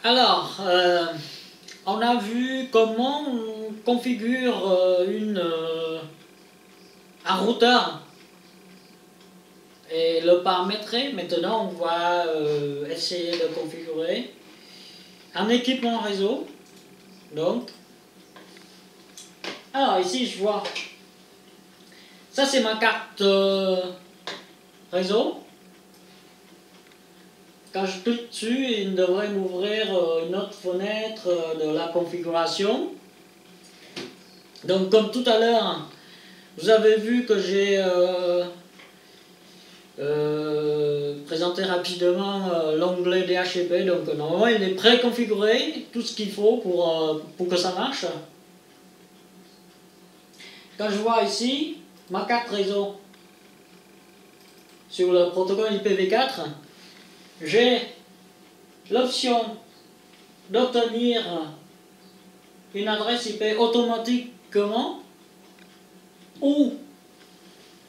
Alors, on a vu comment on configure un routeur et le paramétrer. Maintenant, on va essayer de configurer un équipement réseau. Donc, alors ici, je vois, ça c'est ma carte réseau. Quand je clique dessus, il devrait m'ouvrir une autre fenêtre de la configuration. Donc comme tout à l'heure, vous avez vu que j'ai présenté rapidement l'onglet DHCP. Donc normalement il est préconfiguré, tout ce qu'il faut pour que ça marche. Quand je vois ici ma carte réseau sur le protocole IPv4, j'ai l'option d'obtenir une adresse IP automatiquement ou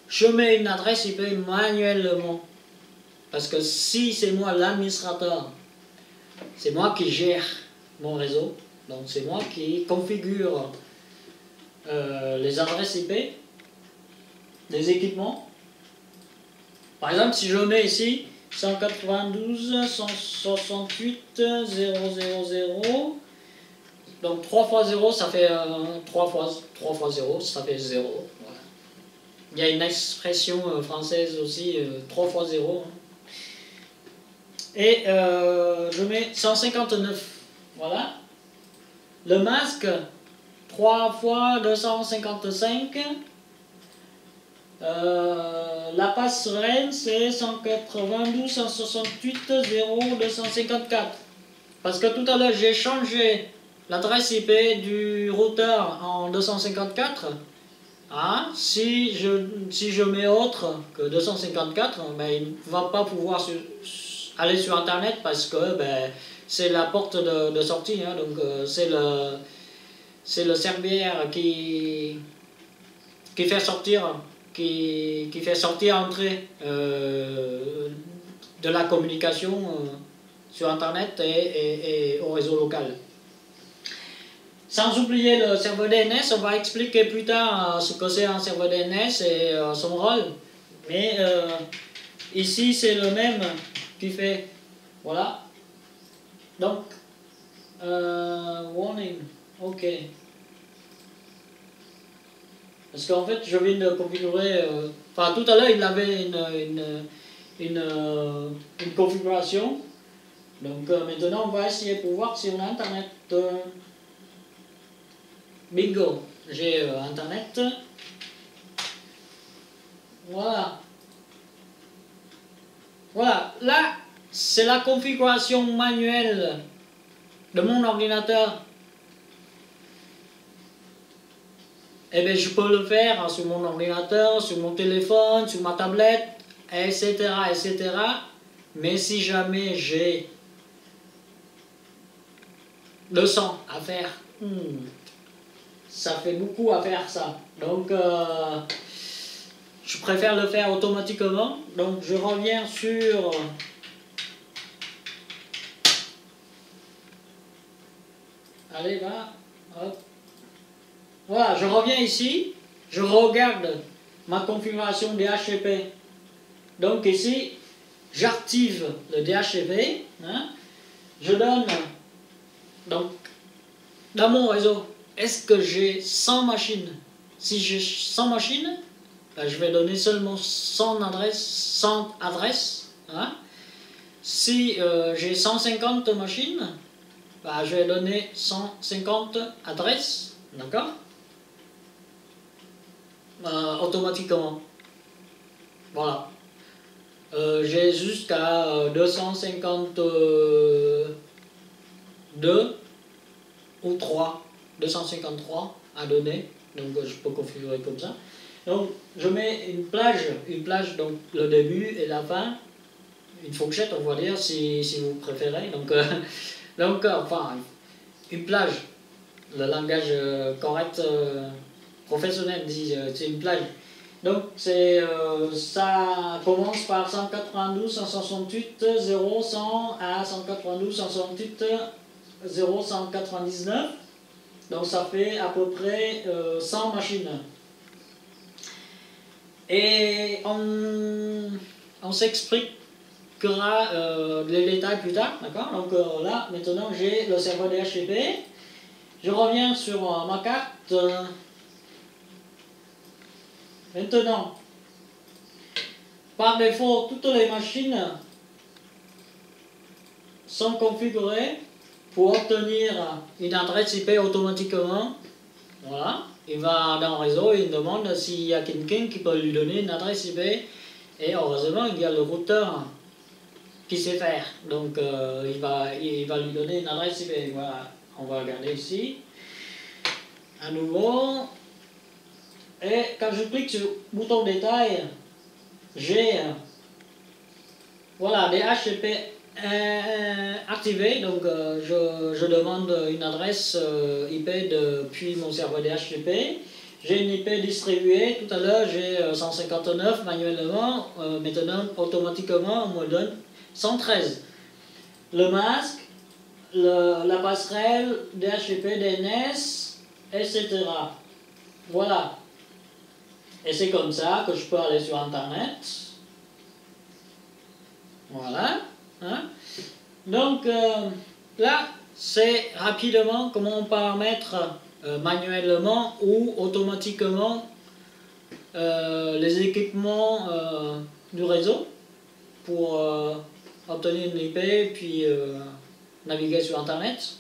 je mets une adresse IP manuellement. Parce que si c'est moi l'administrateur, c'est moi qui gère mon réseau, donc c'est moi qui configure les adresses IP des équipements. Par exemple, si je mets ici 192.168.0.0.0, donc 3 fois 0, ça fait 3 fois 0, ça fait 0. Voilà. Il y a une expression française aussi, 3 fois 0. Hein. Et je mets 159. Voilà. Le masque, 3 fois 255. La passerelle, c'est 192.168.0.254. Parce que tout à l'heure, j'ai changé l'adresse IP du routeur en 254. Ah, si je mets autre que 254, ben, il ne va pas pouvoir aller sur Internet parce que ben, c'est la porte de sortie. Hein, donc c'est le serveur qui fait sortir, qui fait sortir entrée de la communication sur Internet et au réseau local. Sans oublier le serveur DNS, on va expliquer plus tard ce que c'est un serveur DNS et son rôle. Mais ici, c'est le même qui fait. Voilà. Donc, warning. OK. Parce qu'en fait, je viens de configurer. Enfin, tout à l'heure, il avait une configuration. Donc, maintenant, on va essayer pour voir si on a Internet. Bingo, j'ai Internet. Voilà. Voilà, là, c'est la configuration manuelle de mon ordinateur. Eh bien, je peux le faire sur mon ordinateur, sur mon téléphone, sur ma tablette, etc., etc. Mais si jamais j'ai 200 à faire, ça fait beaucoup à faire ça. Donc, je préfère le faire automatiquement. Donc, je reviens sur allez, là. Hop. Voilà, je reviens ici. Je regarde ma configuration DHCP. Donc, ici, j'active le DHCP. Hein. Je donne. Donc, dans mon réseau, est-ce que j'ai 100 machines? Si j'ai 100 machines, ben, je vais donner seulement 100 adresses. Hein. Si j'ai 150 machines, ben, je vais donner 150 adresses. D'accord? Automatiquement. Voilà. J'ai jusqu'à 252 ou 3, 253 à donner. Donc je peux configurer comme ça. Donc je mets une plage, donc le début et la fin, une fourchette on va dire si vous préférez. Donc, enfin une plage, le langage correct professionnel dit c'est une plage. Donc ça commence par 192.168.0.100 à 192.168.0.199. Donc ça fait à peu près 100 machines. Et on s'expliquera les détails plus tard, d'accord? Donc là, maintenant j'ai le serveur DHCP. Je reviens sur ma carte. Maintenant, par défaut, toutes les machines sont configurées pour obtenir une adresse IP automatiquement. Voilà, il va dans le réseau et il demande s'il y a quelqu'un qui peut lui donner une adresse IP. Et heureusement, il y a le routeur qui sait faire. Donc, il va lui donner une adresse IP. Voilà, on va regarder ici. À nouveau. Et quand je clique sur le bouton détail, j'ai voilà, des HTTP activés. Donc je demande une adresse IP depuis mon serveur DHCP. J'ai une IP distribuée. Tout à l'heure j'ai 159 manuellement. Maintenant automatiquement on me donne 113. Le masque, la passerelle, DHCP, DNS, etc. Voilà. Et c'est comme ça que je peux aller sur Internet. Voilà. Hein? Donc là, c'est rapidement comment on paramètre manuellement ou automatiquement les équipements du réseau pour obtenir une IP puis naviguer sur Internet.